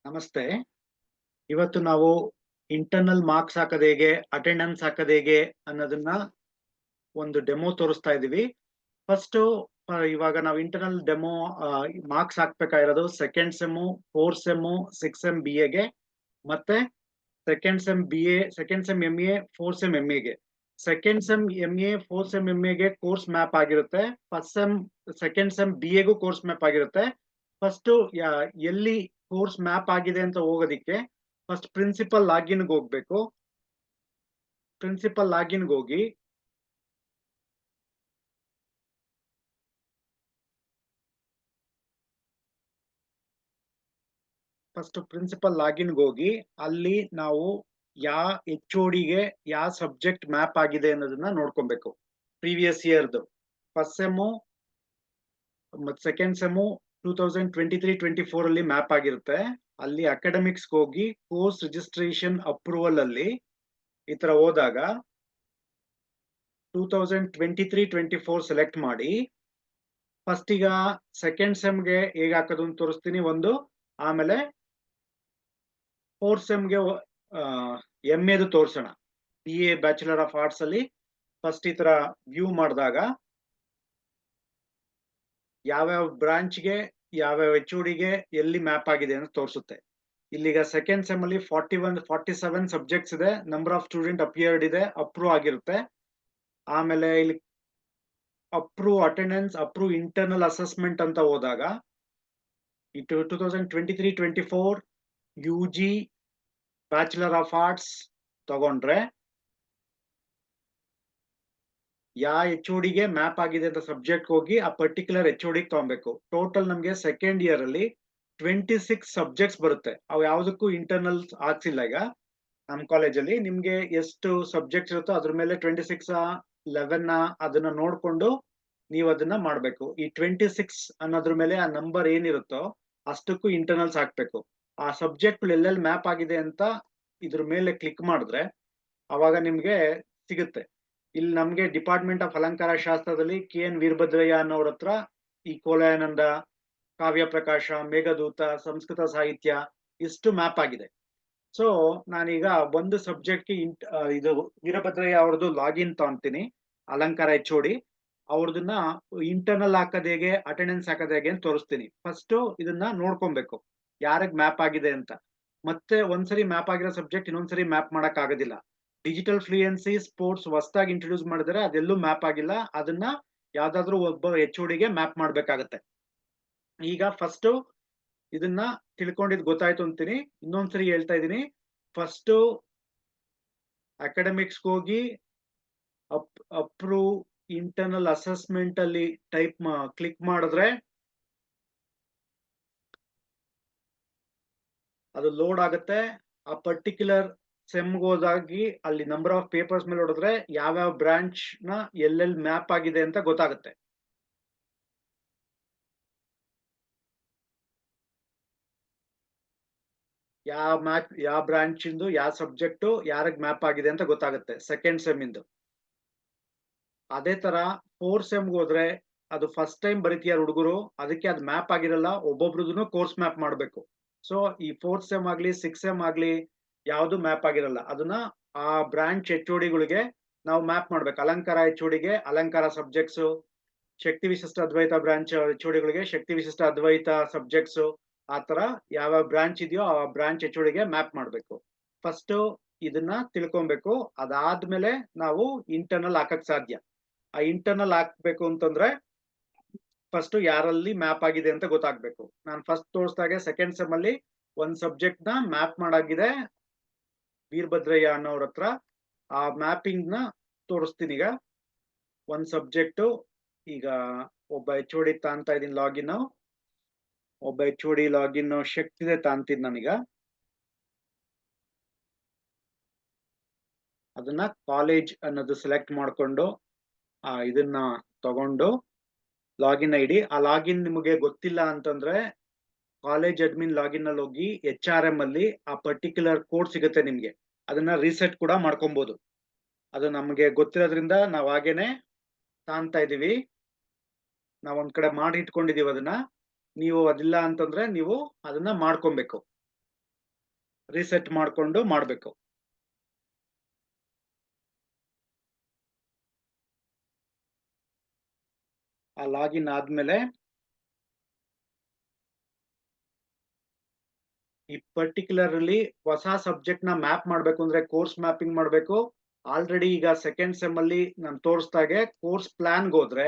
ನಮಸ್ತೆ. ಇವತ್ತು ನಾವು ಇಂಟರ್ನಲ್ ಮಾರ್ಕ್ಸ್ ಹಾಕೋದು ಹೇಗೆ, ಅಟೆಂಡೆನ್ಸ್ ಹಾಕೋದು ಹೇಗೆ ಅನ್ನೋದನ್ನ ಒಂದು ಡೆಮೋ ತೋರಿಸ್ತಾ ಇದೀವಿ. ಫಸ್ಟ್ ಇವಾಗ ನಾವು ಇಂಟರ್ನಲ್ ಡೆಮೋ ಮಾರ್ಕ್ಸ್ ಹಾಕ್ಬೇಕಾಗಿರೋದು second sem, fourth sem, six sem B ಎಗೆ ಮತ್ತೆ second sem B A, second sem M A, fourth sem M ಎಗೆ. Second sem M A, fourth sem M ಎಗೆ ಕೋರ್ಸ್ ಮ್ಯಾಪ್ ಆಗಿರುತ್ತೆ. First sem, second sem B ಎಗೂ course map ಆಗಿರುತ್ತೆ. First ಎಲ್ಲಿ course map ಆಗಿದೆ ಅಂತ ಹೋಗೋದಿಕ್ಕೆ ಫಸ್ಟ್ ಪ್ರಿನ್ಸಿಪಲ್ ಲಾಗಿನ್ಗೆ ಹೋಗ್ಬೇಕು. Principal ಲಾಗಿನ್ಗೆ ಹೋಗಿ ಅಲ್ಲಿ ನಾವು ಯಾವ ಎಚ್ ಗೆ ಯಾವ ಸಬ್ಜೆಕ್ಟ್ ಮ್ಯಾಪ್ ಆಗಿದೆ ಅನ್ನೋದನ್ನ ನೋಡ್ಕೊಬೇಕು. ಪ್ರೀವಿಯಸ್ ಇಯರ್ದು ಫಸ್ಟ್ ಸೆಮ್ಮು ಮತ್ತೆ ಸೆಕೆಂಡ್ ಸೆಮ್ಮು 2023-24 ಅಲ್ಲಿ ಮ್ಯಾಪ್ ಆಗಿರುತ್ತೆ. ಅಲ್ಲಿ ಅಕಾಡೆಮಿಕ್ಸ್ ಹೋಗಿ ಕೋರ್ಸ್ ರಿಜಿಸ್ಟ್ರೇಷನ್ ಅಪ್ರೂವಲ್ ಅಲ್ಲಿ ಈ ತರ ಹೋದಾಗ 2023-24 ಸೆಲೆಕ್ಟ್ ಮಾಡಿ. ಫಸ್ಟ್ ಈಗ ಸೆಕೆಂಡ್ ಸೆಮ್ಗೆ ಹೇಗೆ ಹಾಕೋದು ಅಂತ ತೋರಿಸ್ತೀನಿ ಒಂದು. ಆಮೇಲೆ ಫೋರ್ತ್ ಸೆಮ್ಗೆ ಎಂ ಎದು ತೋರಿಸೋಣ. B A bachelor of arts ಅಲ್ಲಿ ಫಸ್ಟ್ ಈ ತರ ವ್ಯೂ ಮಾಡಿದಾಗ ಯಾವ್ಯಾವ ಬ್ರಾಂಚ್ಗೆ ಯಾವ್ಯಾವ ಎಚ್ ಗೆ ಎಲ್ಲಿ ಮ್ಯಾಪ್ ಆಗಿದೆ ಅಂತ ತೋರಿಸುತ್ತೆ. ಇಲ್ಲಿಗ ಸೆಕೆಂಡ್ ಸೆಮ್ ಅಲ್ಲಿ 47 ಸಬ್ಜೆಕ್ಟ್ಸ್ ಇದೆ. ನಂಬರ್ ಆಫ್ ಸ್ಟೂಡೆಂಟ್ ಅಪಿಯರ್ಡ್ ಇದೆ, ಅಪ್ರೂವ್ ಆಗಿರುತ್ತೆ. ಆಮೇಲೆ ಇಲ್ಲಿ approve attendance, approve internal assessment ಅಂತ ಹೋದಾಗ 2023-24 U G bachelor of arts ತಗೊಂಡ್ರೆ ಯಾವ ಎಚ್ ಗೆ ಮ್ಯಾಪ್ ಆಗಿದೆ ಅಂತ ಸಬ್ಜೆಕ್ಟ್ ಹೋಗಿ ಆ ಪರ್ಟಿಕ್ಯುಲರ್ ಎಚ್ ಗೆ ತಗೊಬೇಕು. ಟೋಟಲ್ ನಮ್ಗೆ ಸೆಕೆಂಡ್ ಇಯರ್ ಅಲ್ಲಿ 26 ಸಬ್ಜೆಕ್ಟ್ಸ್ ಬರುತ್ತೆ. ಅವು ಯಾವ್ದಕ್ಕೂ ಇಂಟರ್ನಲ್ ಆಗ್ಸಿಲ್ಲ. ಈಗ ನಮ್ ಕಾಲೇಜಲ್ಲಿ ನಿಮ್ಗೆ ಎಷ್ಟು ಸಬ್ಜೆಕ್ಟ್ಸ್ ಇರುತ್ತೋ ಅದ್ರ ಮೇಲೆ 26 11 ಅದನ್ನ ನೋಡ್ಕೊಂಡು ನೀವು ಅದನ್ನ ಮಾಡ್ಬೇಕು. ಈ 26 ಅನ್ನೋದ್ರ ಮೇಲೆ ಆ ನಂಬರ್ ಏನಿರುತ್ತೋ ಅಷ್ಟಕ್ಕೂ ಇಂಟರ್ನಲ್ಸ್ ಹಾಕ್ಬೇಕು. ಆ ಸಬ್ಜೆಕ್ಟ್ ಎಲ್ಲೆಲ್ಲಿ ಮ್ಯಾಪ್ ಆಗಿದೆ ಅಂತ ಇದ್ರ ಮೇಲೆ ಕ್ಲಿಕ್ ಮಾಡಿದ್ರೆ ಅವಾಗ ನಿಮ್ಗೆ ಸಿಗುತ್ತೆ. ಇಲ್ಲಿ ನಮ್ಗೆ ಡಿಪಾರ್ಟ್ಮೆಂಟ್ ಆಫ್ ಅಲಂಕಾರ ಶಾಸ್ತ್ರದಲ್ಲಿ KN ವೀರಭದ್ರಯ್ಯ ಅನ್ನೋರ ಹತ್ರ ಈ ಕೋಲಾನಂದ, ಕಾವ್ಯ ಪ್ರಕಾಶ, ಮೇಘದೂತ, ಸಂಸ್ಕೃತ ಸಾಹಿತ್ಯ ಇಷ್ಟು ಮ್ಯಾಪ್ ಆಗಿದೆ. ಸೊ ನಾನೀಗ ಒಂದು ಸಬ್ಜೆಕ್ಟ್ಗೆ ಇದು ವೀರಭದ್ರಯ್ಯ ಅವ್ರದ್ದು ಲಾಗಿನ್ ತಗೊಂತೀನಿ. ಅಲಂಕಾರ ಎಚ್ ಡಿ ಅವ್ರದನ್ನ ಇಂಟರ್ನಲ್ ಹಾಕೋದು ಹೇಗೆ, ಅಟೆಂಡೆನ್ಸ್ ಹಾಕೋದು ಹೇಗೆ ಅಂತ ತೋರಿಸ್ತೀನಿ. ಫಸ್ಟ್ ಇದನ್ನ ನೋಡ್ಕೊಬೇಕು ಯಾರಿಗ್ ಮ್ಯಾಪ್ ಆಗಿದೆ ಅಂತ. ಮತ್ತೆ ಒಂದ್ಸರಿ ಮ್ಯಾಪ್ ಆಗಿರೋ ಸಬ್ಜೆಕ್ಟ್ ಇನ್ನೊಂದ್ಸರಿ ಮ್ಯಾಪ್ ಮಾಡಕ್ ಆಗೋದಿಲ್ಲ. ಡಿಜಿಟಲ್ ಫ್ಲೂಯೆನ್ಸಿ ಸ್ಪೋರ್ಟ್ಸ್ ಹೊಸದಾಗಿ ಇಂಟ್ರೊಡ್ಯೂಸ್ ಮಾಡಿದ್ರೆ ಅದೆಲ್ಲೂ ಮ್ಯಾಪ್ ಆಗಿಲ್ಲ. ಅದನ್ನ ಯಾವ್ದಾದ್ರು ಒಬ್ಬ ಎಚ್ ಗೆ ಮ್ಯಾಪ್ ಮಾಡ್ಬೇಕಾಗತ್ತೆ. ಈಗ ಫಸ್ಟ್ ಇದನ್ನ ತಿಳ್ಕೊಂಡಿದ್ ಗೊತ್ತಾಯ್ತು ಅಂತೀನಿ. ಇನ್ನೊಂದ್ಸರಿ ಹೇಳ್ತಾ ಇದೀನಿ. ಫಸ್ಟ್ ಅಕಾಡೆಮಿಕ್ಸ್ ಹೋಗಿ ಅಪ್ರೂವ್ ಇಂಟರ್ನಲ್ ಅಸೆಸ್ಮೆಂಟ್ ಅಲ್ಲಿ ಕ್ಲಿಕ್ ಮಾಡಿದ್ರೆ ಅದು ಲೋಡ್ ಆಗುತ್ತೆ. ಆ ಪರ್ಟಿಕ್ಯುಲರ್ ಸೆಮ್ ಹೋದಾಗಿ ಅಲ್ಲಿ ನಂಬರ್ ಆಫ್ ಪೇಪರ್ಸ್ ಮೇಲೆ ಹೊಡೆದ್ರೆ ಯಾವ್ಯಾವ ಬ್ರಾಂಚ್ ನ ಎಲ್ಲೆಲ್ಲಿ ಮ್ಯಾಪ್ ಆಗಿದೆ ಅಂತ ಗೊತ್ತಾಗುತ್ತೆ. ಯಾವ ಬ್ರಾಂಚ್ ಇಂದು ಯಾವ ಸಬ್ಜೆಕ್ಟ್ ಯಾರಿಗ್ ಮ್ಯಾಪ್ ಆಗಿದೆ ಅಂತ ಗೊತ್ತಾಗುತ್ತೆ ಸೆಕೆಂಡ್ ಸೆಮ್ ಇಂದು. ಅದೇ ತರ ಫೋರ್ತ್ ಸೆಮ್ಗೆ ಹೋದ್ರೆ ಅದು ಫಸ್ಟ್ ಟೈಮ್ ಬರೀತೀಯ ಹುಡುಗರು, ಅದಕ್ಕೆ ಅದು ಮ್ಯಾಪ್ ಆಗಿರಲ್ಲ. ಒಬ್ಬೊಬ್ರದನ್ನು ಕೋರ್ಸ್ ಮ್ಯಾಪ್ ಮಾಡಬೇಕು. ಸೊ ಈ ಫೋರ್ತ್ ಸೆಮ್ ಆಗ್ಲಿ ಸಿಕ್ಸ್ ಸೆಮ್ ಆಗ್ಲಿ ಯಾವ್ದು ಮ್ಯಾಪ್ ಆಗಿರಲ್ಲ. ಅದನ್ನ ಆ ಬ್ರಾಂಚ್ ಎಚ್ ಗಳಿಗೆ ನಾವು ಮ್ಯಾಪ್ ಮಾಡ್ಬೇಕು. ಅಲಂಕಾರ ಎಚ್ ಗೆ ಅಲಂಕಾರ ಸಬ್ಜೆಕ್ಟ್ಸ್, ಶಕ್ತಿ ವಿಶಿಷ್ಟ ಅದ್ವೈತ ಬ್ರಾಂಚ್ ಎಚ್ ಗಳಿಗೆ ಶಕ್ತಿ ವಿಶಿಷ್ಟ ಅದ್ವೈತ ಸಬ್ಜೆಕ್ಟ್ಸ್, ಆತರ ಯಾವ ಬ್ರಾಂಚ್ ಇದೆಯೋ ಆ ಬ್ರಾಂಚ್ ಎಚ್ ಗೆ ಮ್ಯಾಪ್ ಮಾಡ್ಬೇಕು. ಫಸ್ಟ್ ಇದನ್ನ ತಿಳ್ಕೊಬೇಕು. ಅದಾದ್ಮೇಲೆ ನಾವು ಇಂಟರ್ನಲ್ ಹಾಕಕ್ ಸಾಧ್ಯ. ಆ ಇಂಟರ್ನಲ್ ಹಾಕ್ಬೇಕು ಅಂತಂದ್ರೆ ಫಸ್ಟ್ ಯಾರಲ್ಲಿ ಮ್ಯಾಪ್ ಆಗಿದೆ ಅಂತ ಗೊತ್ತಾಗ್ಬೇಕು. ನಾನು ಫಸ್ಟ್ ತೋರಿಸ್ದಾಗೆ ಸೆಕೆಂಡ್ ಸೆಮ್ ಅಲ್ಲಿ ಒಂದ್ ಸಬ್ಜೆಕ್ಟ್ ನ ಮ್ಯಾಪ್ ಮಾಡಾಗಿದೆ ವೀರಭದ್ರಯ್ಯ ಅನ್ನೋರ ಹತ್ರ. ಆ ಮ್ಯಾಪಿಂಗ್ ನ ತೋರಿಸ್ತೀನಿ. ಈಗ ಒಂದ್ ಸಬ್ಜೆಕ್ಟ್ ಈಗ ಒಬ್ಬ ಎಚ್ ಡಿ ತಾಂತಾ ಇದೀನಿ ಲಾಗಿನ್. ಒಬ್ಬ ಎಚ್ ಡಿ ಲಾಗಿನ್ ಶಕ್ತಿದೆ ತಾಂತೀನಿ ನಾನೀಗ. ಅದನ್ನ ಕಾಲೇಜ್ ಅನ್ನೋದು ಸೆಲೆಕ್ಟ್ ಮಾಡ್ಕೊಂಡು ಇದನ್ನ ತಗೊಂಡು ಲಾಗಿನ್ ಐಡಿ. ಆ ಲಾಗಿನ್ ನಿಮಗೆ ಗೊತ್ತಿಲ್ಲ ಅಂತಂದ್ರೆ ಕಾಲೇಜ್ ಅಡ್ಮಿನ್ ಲಾಗಿನ್ ಅಲ್ಲಿ ಹೋಗಿ HRM ಅಲ್ಲಿ ಆ ಪರ್ಟಿಕ್ಯುಲರ್ ಕೋಡ್ ಸಿಗುತ್ತೆ ನಿಮ್ಗೆ. ಅದನ್ನ ರೀಸೆಟ್ ಕೂಡ ಮಾಡ್ಕೊಬಹುದು. ಅದು ನಮ್ಗೆ ಗೊತ್ತಿರೋದ್ರಿಂದ ನಾವ್ ಹಾಗೇನೆ ತಾಂತಾ ಇದೀವಿ. ನಾವ್ ಒಂದ್ ಕಡೆ ಮಾಡಿ ಇಟ್ಕೊಂಡಿದೀವಿ ಅದನ್ನ. ನೀವು ಅದಿಲ್ಲ ಅಂತಂದ್ರೆ ನೀವು ಅದನ್ನ ಮಾಡ್ಕೊಬೇಕು. ರೀಸೆಟ್ ಮಾಡ್ಕೊಂಡು ಮಾಡ್ಬೇಕು. ಆ ಲಾಗಿನ್ ಆದ್ಮೇಲೆ ಈ ಪರ್ಟಿಕ್ಯುಲರ್ ಅಲ್ಲಿ ಹೊಸ ಸಬ್ಜೆಕ್ಟ್ ನ ಮ್ಯಾಪ್ ಮಾಡ್ಬೇಕು ಅಂದ್ರೆ ಕೋರ್ಸ್ ಮ್ಯಾಪಿಂಗ್ ಮಾಡ್ಬೇಕು. ಆಲ್ರೆಡಿ ಈಗ ಸೆಕೆಂಡ್ ಸೆಮ್ ಅಲ್ಲಿ ನಾನು ತೋರಿಸ್ದಾಗೆ ಕೋರ್ಸ್ ಪ್ಲಾನ್ ಹೋದ್ರೆ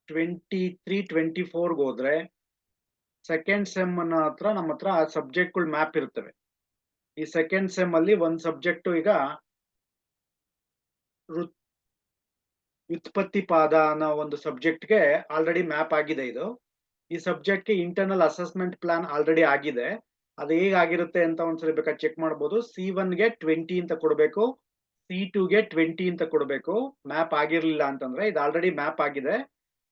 23-24 ಹೋದ್ರೆ ಸೆಕೆಂಡ್ ಸೆಮ್ ಅನ್ನೋ ಹತ್ರ ನಮ್ಮ ಹತ್ರ ಆ ಸಬ್ಜೆಕ್ಟ್ ಗಳು ಮ್ಯಾಪ್ ಇರ್ತವೆ. ಈ ಸೆಕೆಂಡ್ ಸೆಮ್ ಅಲ್ಲಿ ಒಂದ್ ಸಬ್ಜೆಕ್ಟ್ ಈಗ ವ್ಯುತ್ಪತ್ತಿ ಪಾದ ಅನ್ನೋ ಒಂದು ಸಬ್ಜೆಕ್ಟ್ ಗೆ ಆಲ್ರೆಡಿ ಮ್ಯಾಪ್ ಆಗಿದೆ. ಇದು ಈ ಸಬ್ಜೆಕ್ಟ್ ಗೆ ಇಂಟರ್ನಲ್ ಅಸೆಸ್ಮೆಂಟ್ ಪ್ಲಾನ್ ಆಲ್ರೆಡಿ ಆಗಿದೆ. ಅದು ಹೇಗಾಗಿರುತ್ತೆ ಅಂತ ಒಂದ್ಸರಿ ಬೇಕಾದ್ರೆ ಚೆಕ್ ಮಾಡ್ಬೋದು. C1 ಗೆ 20 ಅಂತ ಕೊಡಬೇಕು, C2 ಗೆ 20 ಅಂತ ಕೊಡಬೇಕು. ಮ್ಯಾಪ್ ಆಗಿರ್ಲಿಲ್ಲ ಅಂತಂದ್ರೆ ಇದು ಆಲ್ರೆಡಿ ಮ್ಯಾಪ್ ಆಗಿದೆ.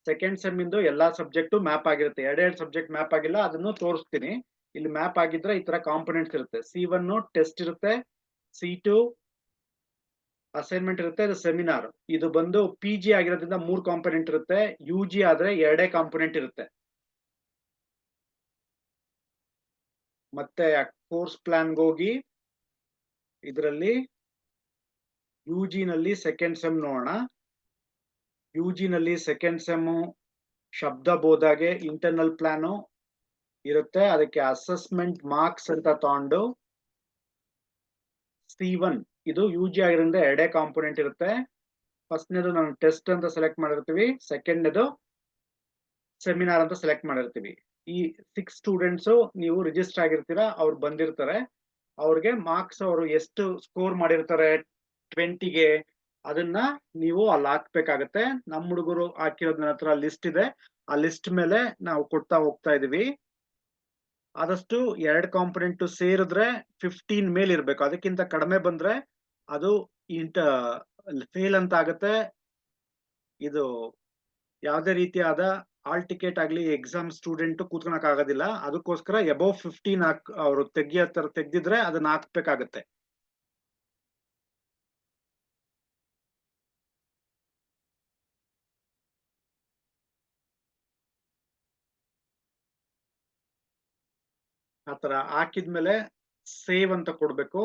ಸೆಕೆಂಡ್ ಸೆಮ್ ಇಂದು ಎಲ್ಲಾ ಸಬ್ಜೆಕ್ಟ್ ಮ್ಯಾಪ್ ಆಗಿರುತ್ತೆ. ಎರಡೆರಡು ಸಬ್ಜೆಕ್ಟ್ ಮ್ಯಾಪ್ ಆಗಿಲ್ಲ, ಅದನ್ನು ತೋರಿಸ್ತೀನಿ. ಇಲ್ಲಿ ಮ್ಯಾಪ್ ಆಗಿದ್ರೆ ಈ ತರ ಕಾಂಪೊನೆಂಟ್ಸ್ ಇರುತ್ತೆ. C1 ಟೆಸ್ಟ್ ಇರುತ್ತೆ, C2 ಅಸೈನ್ಮೆಂಟ್ ಇರುತ್ತೆ, ಅದು ಸೆಮಿನಾರ್. ಇದು ಬಂದು PG ಆಗಿರೋದ್ರಿಂದ 3 ಕಾಂಪೊನೆಂಟ್ ಇರುತ್ತೆ. UG ಆದ್ರೆ 2 ಕಾಂಪೊನೆಂಟ್ ಇರುತ್ತೆ. ಮತ್ತೆ ಕೋರ್ಸ್ ಪ್ಲಾನ್ ಹೋಗಿ ಇದರಲ್ಲಿ UG ನಲ್ಲಿ ಸೆಕೆಂಡ್ ಸೆಮ್ ನೋಡೋಣ. UG ನಲ್ಲಿ ಸೆಕೆಂಡ್ ಸೆಮ್ ಶಬ್ದ ಬೋಧಾಗೆ ಇಂಟರ್ನಲ್ ಪ್ಲಾನು ಇರುತ್ತೆ. ಅದಕ್ಕೆ ಅಸೆಸ್ಮೆಂಟ್ ಮಾರ್ಕ್ಸ್ ಅಂತ ತಗೊಂಡು C1 ಇದು UG ಆಗಿರೋದ್ರಿಂದ 2 ಕಾಂಪೊನೆಂಟ್ ಇರುತ್ತೆ. ಫಸ್ಟ್ನೇದು ನಾವು ಟೆಸ್ಟ್ ಅಂತ ಸೆಲೆಕ್ಟ್ ಮಾಡಿರ್ತೀವಿ, ಸೆಕೆಂಡ್ನೇದು ಸೆಮಿನಾರ್ ಅಂತ ಸೆಲೆಕ್ಟ್ ಮಾಡಿರ್ತೀವಿ. ಈ 6 ಸ್ಟೂಡೆಂಟ್ಸ್ ನೀವು ರಿಜಿಸ್ಟರ್ ಆಗಿರ್ತೀರಾ, ಅವ್ರು ಬಂದಿರ್ತಾರೆ. ಅವ್ರಿಗೆ ಮಾರ್ಕ್ಸ್ ಅವರು ಎಷ್ಟು ಸ್ಕೋರ್ ಮಾಡಿರ್ತಾರೆ 20ಗೆ ಅದನ್ನ ನೀವು ಅಲ್ಲಿ ಹಾಕ್ಬೇಕಾಗತ್ತೆ. ನಮ್ಮ ಹುಡುಗರು ಹಾಕಿರೋದ್ ನನ್ನ ಹತ್ರ ಲಿಸ್ಟ್ ಇದೆ. ಆ ಲಿಸ್ಟ್ ಮೇಲೆ ನಾವು ಕೊಡ್ತಾ ಹೋಗ್ತಾ ಇದೀವಿ. ಆದಷ್ಟು 2 ಕಾಂಪೊನೆಂಟ್ ಸೇರಿದ್ರೆ 15 ಮೇಲ್ ಇರ್ಬೇಕು. ಅದಕ್ಕಿಂತ ಕಡಿಮೆ ಬಂದ್ರೆ ಅದು ಫೇಲ್ ಅಂತ ಆಗುತ್ತೆ. ಇದು ಯಾವುದೇ ರೀತಿಯಾದ ಹಾಲ್ ಟಿಕೆಟ್ ಆಗ್ಲಿ ಎಕ್ಸಾಮ್ ಸ್ಟೂಡೆಂಟ್ ಕೂತ್ಕೊಳಕ್ ಆಗೋದಿಲ್ಲ. ಅದಕ್ಕೋಸ್ಕರ ಅಬೌವ್ 15 ಅವರು ತೆಗ್ದಿದ್ರೆ ಅದನ್ನ ಹಾಕ್ಬೇಕಾಗತ್ತೆ. ಆತರ ಹಾಕಿದ್ಮೇಲೆ ಸೇವ್ ಅಂತ ಕೊಡ್ಬೇಕು.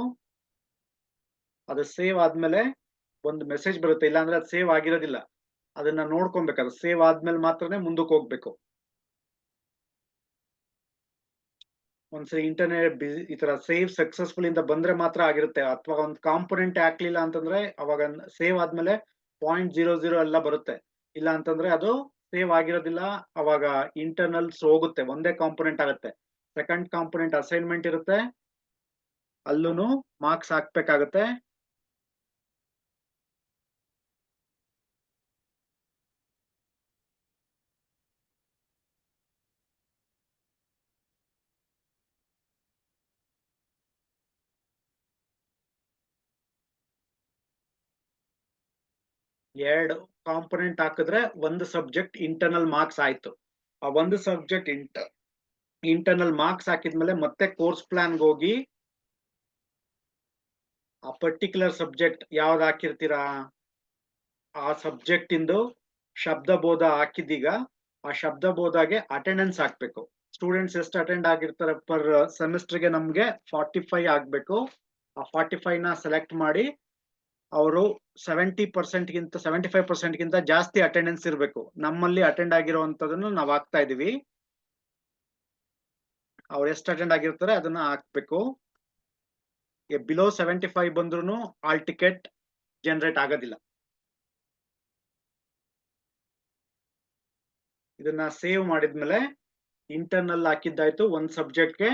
ಅದು ಸೇವ್ ಆದ್ಮೇಲೆ ಒಂದು ಮೆಸೇಜ್ ಬರುತ್ತೆ, ಇಲ್ಲಾಂದ್ರೆ ಅದು ಸೇವ್ ಆಗಿರೋದಿಲ್ಲ. ಅದನ್ನ ನೋಡ್ಕೊಬೇಕು. ಅದು ಸೇವ್ ಆದ್ಮೇಲೆ ಮಾತ್ರನೇ ಮುಂದಕ್ಕೆ ಹೋಗ್ಬೇಕು. ಒಂದ್ಸರಿ ಇಂಟರ್ನೆಟ್ ಈ ತರ ಸೇವ್ ಸಕ್ಸಸ್ಫುಲ್ ಇಂದ ಬಂದ್ರೆ ಮಾತ್ರ ಆಗಿರುತ್ತೆ. ಅಥವಾ ಒಂದು ಕಾಂಪೊನೆಂಟ್ ಹಾಕ್ಲಿಲ್ಲ ಅಂತಂದ್ರೆ ಅವಾಗ ಸೇವ್ ಆದ್ಮೇಲೆ 0.00 ಎಲ್ಲ ಬರುತ್ತೆ. ಇಲ್ಲ ಅಂತಂದ್ರೆ ಅದು ಸೇವ್ ಆಗಿರೋದಿಲ್ಲ. ಅವಾಗ ಇಂಟರ್ನಲ್ಸ್ ಹೋಗುತ್ತೆ, ಒಂದೇ ಕಾಂಪೊನೆಂಟ್ ಆಗುತ್ತೆ. ಸೆಕೆಂಡ್ ಕಾಂಪೊನೆಂಟ್ ಅಸೈನ್ಮೆಂಟ್ ಇರುತ್ತೆ, ಅಲ್ಲೂ ಮಾರ್ಕ್ಸ್ ಹಾಕ್ಬೇಕಾಗತ್ತೆ. ಎರಡು ಕಾಂಪೊನೆಂಟ್ ಹಾಕಿದ್ರೆ ಒಂದು ಸಬ್ಜೆಕ್ಟ್ ಇಂಟರ್ನಲ್ ಮಾರ್ಕ್ಸ್ ಆಯ್ತು. ಆ ಒಂದು ಸಬ್ಜೆಕ್ಟ್ ಇಂಟರ್ನಲ್ ಮಾರ್ಕ್ಸ್ ಹಾಕಿದ್ಮೇಲೆ ಮತ್ತೆ ಕೋರ್ಸ್ ಪ್ಲಾನ್ ಹೋಗಿ ಆ ಪರ್ಟಿಕ್ಯುಲರ್ ಸಬ್ಜೆಕ್ಟ್ ಯಾವ್ದು ಹಾಕಿರ್ತೀರಾ ಆ ಸಬ್ಜೆಕ್ಟ್ ಇಂದು ಶಬ್ದ ಬೋಧ ಹಾಕಿದ್ದೀಗ ಆ ಶಬ್ದ ಬೋಧಾಗೆ ಅಟೆಂಡೆನ್ಸ್ ಹಾಕ್ಬೇಕು. ಸ್ಟೂಡೆಂಟ್ಸ್ ಎಷ್ಟು ಅಟೆಂಡ್ ಆಗಿರ್ತಾರೆ ಪರ್ ಸೆಮಿಸ್ಟರ್ಗೆ ನಮ್ಗೆ 45 ಆಗ್ಬೇಕು. ಆ 45 ನ ಸೆಲೆಕ್ಟ್ ಮಾಡಿ ಅವರು 75% ಗಿಂತ ಜಾಸ್ತಿ ಅಟೆಂಡೆನ್ಸ್ ಇರಬೇಕು. ನಮ್ಮಲ್ಲಿ ಅಟೆಂಡ್ ಆಗಿರುವಂತದನ್ನು ನಾವು ಹಾಕ್ತಾ ಇದೀವಿ. ಅವ್ರು ಎಷ್ಟು ಅಟೆಂಡ್ ಆಗಿರ್ತಾರೆ ಅದನ್ನ ಹಾಕ್ಬೇಕು. ಬಿಲೋ 75 ಬಂದ್ರು ಆಲ್ ಟಿಕೆಟ್ ಜನರೇಟ್ ಆಗೋದಿಲ್ಲ. ಇದನ್ನ ಸೇವ್ ಮಾಡಿದ್ಮೇಲೆ ಇಂಟರ್ನಲ್ ಹಾಕಿದ್ದಾಯ್ತು ಒಂದ್ ಸಬ್ಜೆಕ್ಟ್ಗೆ.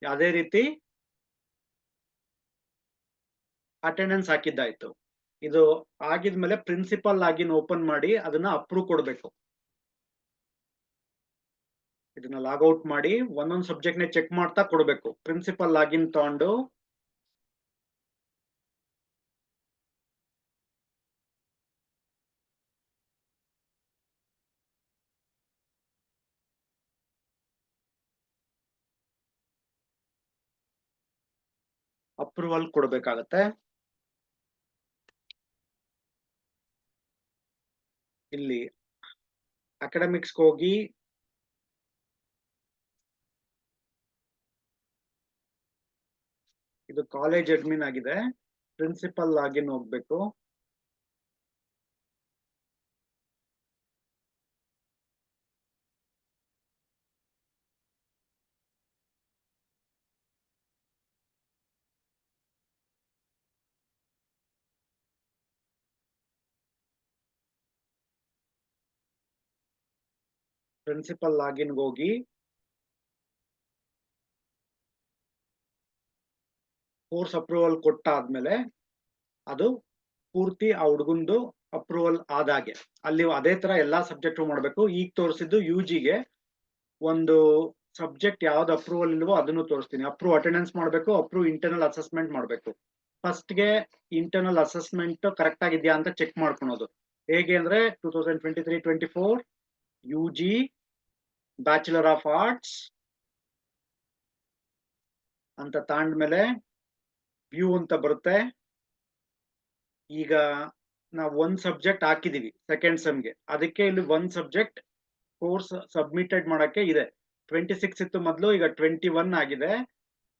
ಅದೇ ರೀತಿ ಅಟೆಂಡೆನ್ಸ್ ಹಾಕಿದ್ದಾಯ್ತು. ಇದು ಆಗಿದ್ಮೇಲೆ ಪ್ರಿನ್ಸಿಪಲ್ ಲಾಗಿನ್ ಓಪನ್ ಮಾಡಿ ಅದನ್ನ ಅಪ್ರೂವ್ ಕೊಡ್ಬೇಕು. ಇದನ್ನ ಲಾಗೌಟ್ ಮಾಡಿ ಒಂದೊಂದು ಸಬ್ಜೆಕ್ಟ್ ನೇ ಚೆಕ್ ಮಾಡ್ತಾ ಕೊಡ್ಬೇಕು. ಪ್ರಿನ್ಸಿಪಲ್ ಲಾಗಿನ್ ತಗೊಂಡು ಅಪ್ರೂವಲ್ ಕೊಡ್ಬೇಕಾಗತ್ತೆ. ಇಲ್ಲಿ ಅಕಾಡೆಮಿಕ್ಸ್ ಹೋಗಿ ಇದು ಕಾಲೇಜ್ ಅಡ್ಮಿನ್ ಆಗಿದೆ. ಪ್ರಿನ್ಸಿಪಲ್ ಲಾಗಿನ್ ಹೋಗ್ಬೇಕು. ಪ್ರಿನ್ಸಿಪಲ್ ಲಾಗಿನ್ ಹೋಗಿ ಕೋರ್ಸ್ ಅಪ್ರೂವಲ್ ಕೊಟ್ಟಾದ್ಮೇಲೆ ಅದು ಪೂರ್ತಿ ಆ ಹುಡುಗಂದು ಅಪ್ರೂವಲ್ ಆದಾಗೆ ಅಲ್ಲಿ ಅದೇ ತರ ಎಲ್ಲಾ ಸಬ್ಜೆಕ್ಟ್ ಮಾಡ್ಬೇಕು. ಈಗ ತೋರಿಸಿದ್ದು ಯುಜಿಗೆ ಒಂದು ಸಬ್ಜೆಕ್ಟ್ ಯಾವ್ದು ಅಪ್ರೂವಲ್ ಇಲ್ವೋ ಅದನ್ನು ತೋರಿಸ್ತೀನಿ. ಅಪ್ರೂವ್ ಅಟೆಂಡೆನ್ಸ್ ಮಾಡ್ಬೇಕು, ಅಪ್ರೂವ್ ಇಂಟರ್ನಲ್ ಅಸೆಸ್ಮೆಂಟ್ ಮಾಡ್ಬೇಕು. ಫಸ್ಟ್ ಗೆ ಇಂಟರ್ನಲ್ ಅಸೆಸ್ಮೆಂಟ್ ಕರೆಕ್ಟ್ ಆಗಿದ್ಯಾ ಅಂತ ಚೆಕ್ ಮಾಡ್ಕೊಳೋದು. ಹೇಗೆ ಅಂದ್ರೆ 2023-24 ಯುಜಿ ಬ್ಯಾಚುಲರ್ ಆಫ್ ಆರ್ಟ್ಸ್ ಅಂತ ತಾಂಡ್ಮೇಲೆ ವ್ಯೂ ಅಂತ ಬರುತ್ತೆ. ಈಗ ನಾವು ಒಂದ್ ಸಬ್ಜೆಕ್ಟ್ ಹಾಕಿದೀವಿ ಸೆಕೆಂಡ್ ಸೆಮ್ಗೆ, ಅದಕ್ಕೆ ಇಲ್ಲಿ ಒಂದ್ ಸಬ್ಜೆಕ್ಟ್ ಕೋರ್ಸ್ ಸಬ್ಮಿಟೆಡ್ ಮಾಡಕ್ಕೆ ಇದೆ. 26 ಇತ್ತು ಮೊದಲು, ಈಗ 21 ಆಗಿದೆ.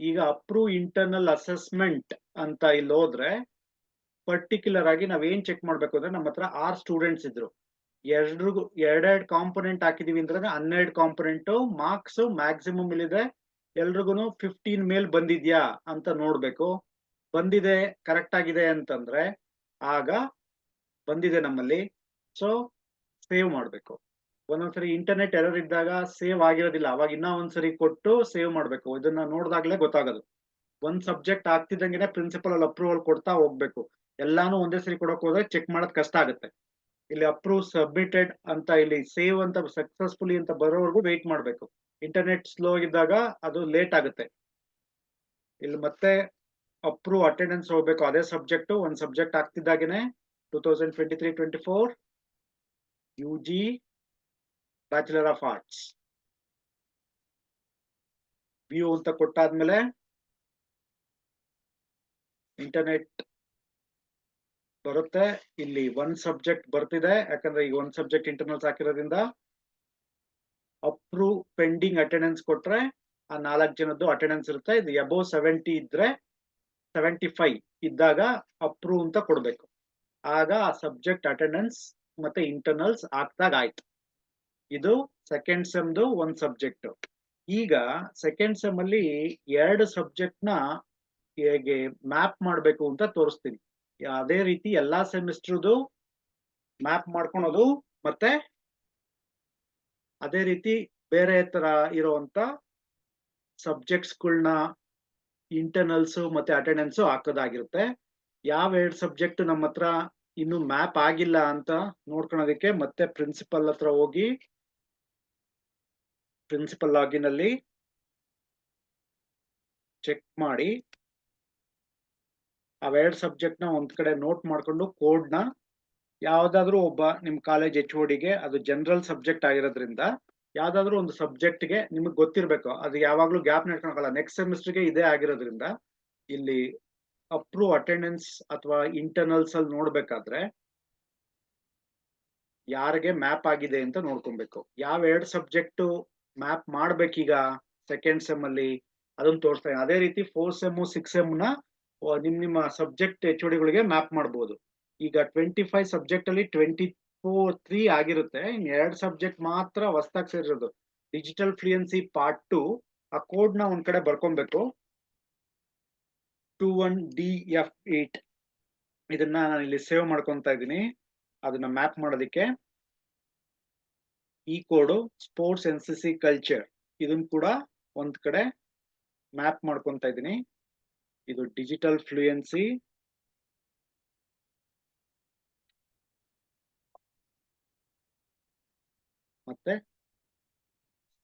ಈಗ ಅಪ್ರೂವ್ ಇಂಟರ್ನಲ್ ಅಸೆಸ್ಮೆಂಟ್ ಅಂತ ಇಲ್ಲಿ ಹೋದ್ರೆ ಪರ್ಟಿಕ್ಯುಲರ್ ಆಗಿ ನಾವೇನ್ ಚೆಕ್ ಮಾಡ್ಬೇಕು ಅಂದ್ರೆ, ನಮ್ಮ ಹತ್ರ 6 ಸ್ಟೂಡೆಂಟ್ಸ್ ಇದ್ರು, ಎರಡೆರಡು ಕಾಂಪೊನೆಂಟ್ ಹಾಕಿದೀವಿ ಅಂದ್ರೆ 12 ಕಾಂಪೊನೆಂಟ್ ಮಾರ್ಕ್ಸ್ ಮ್ಯಾಕ್ಸಿಮಮ್ ಇಲ್ಲಿದೆ. ಎಲ್ರಿಗೂ 15 ಮೇಲ್ ಬಂದಿದ್ಯಾ ಅಂತ ನೋಡ್ಬೇಕು. ಬಂದಿದೆ, ಕರೆಕ್ಟ್ ಆಗಿದೆ ಅಂತಂದ್ರೆ ಆಗ ಬಂದಿದೆ ನಮ್ಮಲ್ಲಿ, ಸೊ ಸೇವ್ ಮಾಡ್ಬೇಕು. ಒಂದೊಂದ್ಸರಿ ಇಂಟರ್ನೆಟ್ ಎರರ್ ಇದ್ದಾಗ ಸೇವ್ ಆಗಿರೋದಿಲ್ಲ, ಅವಾಗ ಇನ್ನೂ ಒಂದ್ಸರಿ ಕೊಟ್ಟು ಸೇವ್ ಮಾಡ್ಬೇಕು. ಇದನ್ನ ನೋಡಿದಾಗ್ಲೇ ಗೊತ್ತಾಗೋದು. ಒಂದ್ ಸಬ್ಜೆಕ್ಟ್ ಆಗ್ತಿದ್ದಂಗೆನೆ ಪ್ರಿನ್ಸಿಪಲ್ ಅಲ್ಲಿ ಅಪ್ರೂವಲ್ ಕೊಡ್ತಾ ಹೋಗ್ಬೇಕು. ಎಲ್ಲಾನು ಒಂದೇ ಸರಿ ಕೊಡಕ್ ಹೋದ್ರೆ ಚೆಕ್ ಮಾಡೋದ್ ಕಷ್ಟ ಆಗುತ್ತೆ. ಇಲ್ಲಿ ಅಪ್ರೂವ್ ಸಬ್ಮಿಟೆಡ್ ಅಂತ ಇಲ್ಲಿ ಸೇವ್ ಅಂತ ಸಕ್ಸಸ್ಫುಲಿ ಅಂತ ಬರೋವರೆಗೂ ವೇಟ್ ಮಾಡ್ಬೇಕು. ಇಂಟರ್ನೆಟ್ ಸ್ಲೋ ಇದ್ದಾಗ ಅದು ಲೇಟ್ ಆಗುತ್ತೆ. ಇಲ್ಲಿ ಮತ್ತೆ ಅಪ್ರೂವ್ ಅಟೆಂಡೆನ್ಸ್ ಹೋಗ್ಬೇಕು. ಅದೇ ಸಬ್ಜೆಕ್ಟ್ ಒಂದ್ ಸಬ್ಜೆಕ್ಟ್ ಆಗ್ತಿದ್ದಾಗೇನೆ 2023-24 UG bachelor of arts view ಅಂತ ಕೊಟ್ಟಾದ್ಮೇಲೆ ಇಂಟರ್ನೆಟ್ ಬರುತ್ತೆ. ಇಲ್ಲಿ ಒಂದ್ ಸಬ್ಜೆಕ್ಟ್ ಬರ್ತಿದೆ, ಯಾಕಂದ್ರೆ ಈಗ ಒಂದ್ ಸಬ್ಜೆಕ್ಟ್ ಇಂಟರ್ನಲ್ಸ್ ಹಾಕಿರೋದ್ರಿಂದ. ಅಪ್ರೂವ್ ಪೆಂಡಿಂಗ್ ಅಟೆಂಡೆನ್ಸ್ ಕೊಟ್ರೆ ಆ 4 ಜನದ್ದು ಅಟೆಂಡೆನ್ಸ್ ಇರುತ್ತೆ. ಇದು ಅಬೌವ್ 70 ಇದ್ರೆ 75 ಇದ್ದಾಗ ಅಪ್ರೂವ್ ಅಂತ ಕೊಡ್ಬೇಕು. ಆಗ ಆ ಸಬ್ಜೆಕ್ಟ್ ಅಟೆಂಡೆನ್ಸ್ ಮತ್ತೆ ಇಂಟರ್ನಲ್ಸ್ ಆಗ್ದಾಗ ಆಯ್ತು. ಇದು ಸೆಕೆಂಡ್ ಸೆಮ್ದು ಒಂದ್ ಸಬ್ಜೆಕ್ಟ್. ಈಗ ಸೆಕೆಂಡ್ ಸೆಮ್ ಅಲ್ಲಿ 2 ಸಬ್ಜೆಕ್ಟ್ ನ ಹೇಗೆ ಮ್ಯಾಪ್ ಮಾಡ್ಬೇಕು ಅಂತ ತೋರಿಸ್ತೀನಿ. ಅದೇ ರೀತಿ ಎಲ್ಲಾ ಸೆಮಿಸ್ಟರ್ದು ಮ್ಯಾಪ್ ಮಾಡ್ಕೊಳೋದು, ಮತ್ತೆ ಅದೇ ರೀತಿ ಬೇರೆ ತರ ಇರುವಂತ ಸಬ್ಜೆಕ್ಟ್ಸ್ಗಳನ್ನ ಇಂಟರ್ನಲ್ಸ್ ಮತ್ತೆ ಅಟೆಂಡೆನ್ಸ್ ಹಾಕೋದಾಗಿರುತ್ತೆ. ಯಾವ 2 ಸಬ್ಜೆಕ್ಟ್ ನಮ್ಮ ಹತ್ರ ಇನ್ನು ಮ್ಯಾಪ್ ಆಗಿಲ್ಲ ಅಂತ ನೋಡ್ಕೊಳೋದಕ್ಕೆ ಮತ್ತೆ ಪ್ರಿನ್ಸಿಪಲ್ ಹತ್ರ ಹೋಗಿ ಪ್ರಿನ್ಸಿಪಲ್ ಲಾಗಿನ್ ಅಲ್ಲಿ ಚೆಕ್ ಮಾಡಿ ಆ 2 ಸಬ್ಜೆಕ್ಟ್ ನ ಒಂದ್ ಕಡೆ ನೋಟ್ ಮಾಡ್ಕೊಂಡು ಕೋಡ್ ನ ಯಾವ್ದಾದ್ರು ಒಬ್ಬ ನಿಮ್ ಕಾಲೇಜ್ HOD ಗೆ, ಅದು ಜನರಲ್ ಸಬ್ಜೆಕ್ಟ್ ಆಗಿರೋದ್ರಿಂದ ಯಾವ್ದಾದ್ರು ಒಂದು ಸಬ್ಜೆಕ್ಟ್ ಗೆ ನಿಮಗೆ ಗೊತ್ತಿರ್ಬೇಕು. ಅದು ಯಾವಾಗ್ಲೂ ಗ್ಯಾಪ್ ನೆಟ್ಕೊಳಕಲ್ಲ. ನೆಕ್ಸ್ಟ್ ಸೆಮಿಸ್ಟರ್ ಗೆ ಇದೇ ಆಗಿರೋದ್ರಿಂದ ಇಲ್ಲಿ ಅಪ್ರೂವ್ ಅಟೆಂಡೆನ್ಸ್ ಅಥವಾ ಇಂಟರ್ನಲ್ಸ್ ಅಲ್ಲಿ ನೋಡ್ಬೇಕಾದ್ರೆ ಯಾರಿಗೆ ಮ್ಯಾಪ್ ಆಗಿದೆ ಅಂತ ನೋಡ್ಕೊಬೇಕು. ಯಾವ 2 ಸಬ್ಜೆಕ್ಟ್ ಮ್ಯಾಪ್ ಮಾಡ್ಬೇಕೀಗ ಸೆಕೆಂಡ್ ಸೆಮ್ ಅಲ್ಲಿ ಅದನ್ನ ತೋರಿಸ್ತಾ ಇದ್ದೀನಿ. ಅದೇ ರೀತಿ 4 ಸೆಮ್ 6 ಸೆಮ್ ನ ನಿಮ್ಮ ಸಬ್ಜೆಕ್ಟ್ HOD ಗಳಿಗೆ ಮ್ಯಾಪ್ ಮಾಡಬಹುದು. ಈಗ 25 ಸಬ್ಜೆಕ್ಟ್ ಅಲ್ಲಿ 24-3 ಆಗಿರುತ್ತೆ. ಇನ್ 2 ಸಬ್ಜೆಕ್ಟ್ ಮಾತ್ರ ಹೊಸದಾಗಿ ಸೇರಿರೋದು. ಡಿಜಿಟಲ್ ಫ್ಲೂಯೆನ್ಸಿ ಪಾರ್ಟ್ 2 ಆ ಕೋಡ್ ನ ಒಂದ್ ಕಡೆ ಬರ್ಕೊಬೇಕು. 21DF8 ಇದನ್ನ ನಾನು ಇಲ್ಲಿ ಸೇವ್ ಮಾಡ್ಕೊಂತ ಇದ್ದೀನಿ. ಅದನ್ನ ಮ್ಯಾಪ್ ಮಾಡೋದಕ್ಕೆ ಈ ಕೋಡು ಸ್ಪೋರ್ಟ್ಸ್ NCC ಕಲ್ಚರ್ ಇದನ್ನ ಕೂಡ ಒಂದ್ ಕಡೆ ಮ್ಯಾಪ್ ಮಾಡ್ಕೊಂತ ಇದ್ದೀನಿ. ಇದು ಡಿಜಿಟಲ್ ಫ್ಲೂಯೆನ್ಸಿ ಮತ್ತೆ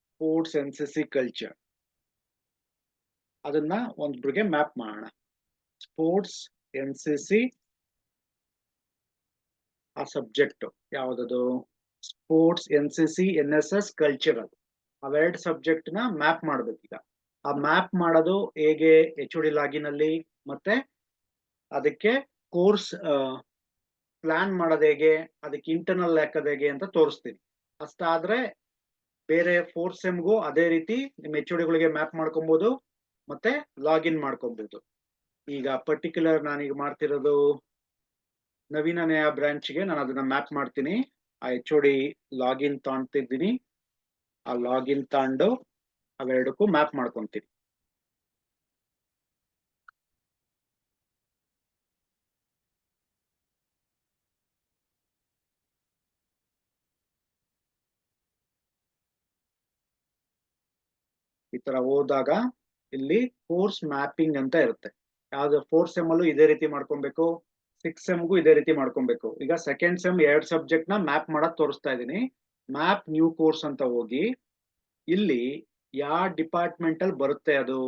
ಸ್ಪೋರ್ಟ್ಸ್ NCC ಕಲ್ಚರ್ ಅದನ್ನ ಒಂದ್ರಿಗೆ ಮ್ಯಾಪ್ ಮಾಡೋಣ. ಸ್ಪೋರ್ಟ್ಸ್ NCC ಆ ಸಬ್ಜೆಕ್ಟ್ ಯಾವ್ದದು, ಸ್ಪೋರ್ಟ್ಸ್ NCC NSS ಕಲ್ಚರಲ್, ಅವೆರಡು ಸಬ್ಜೆಕ್ಟ್ ನ ಮ್ಯಾಪ್ ಮಾಡ್ಬೇಕೀಗ. ಆ ಮ್ಯಾಪ್ ಮಾಡೋದು ಹೇಗೆ HOD ಲಾಗಿನ್ ಅಲ್ಲಿ, ಮತ್ತೆ ಅದಕ್ಕೆ ಕೋರ್ಸ್ ಪ್ಲಾನ್ ಮಾಡೋದು ಹೇಗೆ, ಅದಕ್ಕೆ ಇಂಟರ್ನಲ್ ಹಾಕೋದು ಹೇಗೆ ಅಂತ ತೋರಿಸ್ತೀನಿ. ಅಷ್ಟಾದ್ರೆ ಬೇರೆ 4 ಸೆಮ್ಗೂ ಅದೇ ರೀತಿ ನಿಮ್ಮ HOD ಗಳಿಗೆ ಮ್ಯಾಪ್ ಮಾಡ್ಕೊಬಹುದು ಮತ್ತೆ ಲಾಗಿನ್ ಮಾಡ್ಕೊಬಹುದು. ಈಗ ಪರ್ಟಿಕ್ಯುಲರ್ ನಾನೀಗ ಮಾಡ್ತಿರೋದು ನವೀನ ನ್ಯಾಯ ಬ್ರಾಂಚ್ಗೆ ನಾನು ಅದನ್ನ ಮ್ಯಾಪ್ ಮಾಡ್ತೀನಿ. ಆ HOD ಲಾಗಿನ್ ತಗೊಂತಿದ್ದೀನಿ. ಆ ಲಾಗಿನ್ ತಗೊಂಡು ಅವೆರಡಕ್ಕೂ ಮ್ಯಾಪ್ ಮಾಡ್ಕೊಂತೀನಿ. ಈ ತರ ಹೋದಾಗ ಇಲ್ಲಿ ಕೋರ್ಸ್ ಮ್ಯಾಪಿಂಗ್ ಅಂತ ಇರುತ್ತೆ. ಯಾವ್ದು 4th ಸೆಮ್ ಅಲ್ಲೂ ಇದೇ ರೀತಿ ಮಾಡ್ಕೊಬೇಕು, 6th ಸೆಮ್ಗೂ ಇದೇ ರೀತಿ ಮಾಡ್ಕೊಬೇಕು. ಈಗ ಸೆಕೆಂಡ್ ಸೆಮ್ 2 ಸಬ್ಜೆಕ್ಟ್ ನ ಮ್ಯಾಪ್ ಮಾಡಕ್ ತೋರಿಸ್ತಾ ಇದ್ದೀನಿ. ಮ್ಯಾಪ್ ನ್ಯೂ ಕೋರ್ಸ್ ಅಂತ ಹೋಗಿ ಇಲ್ಲಿ ಯಾವ ಡಿಪಾರ್ಟ್ಮೆಂಟ್ ಅಲ್ಲಿ ಬರುತ್ತೆ ಅದು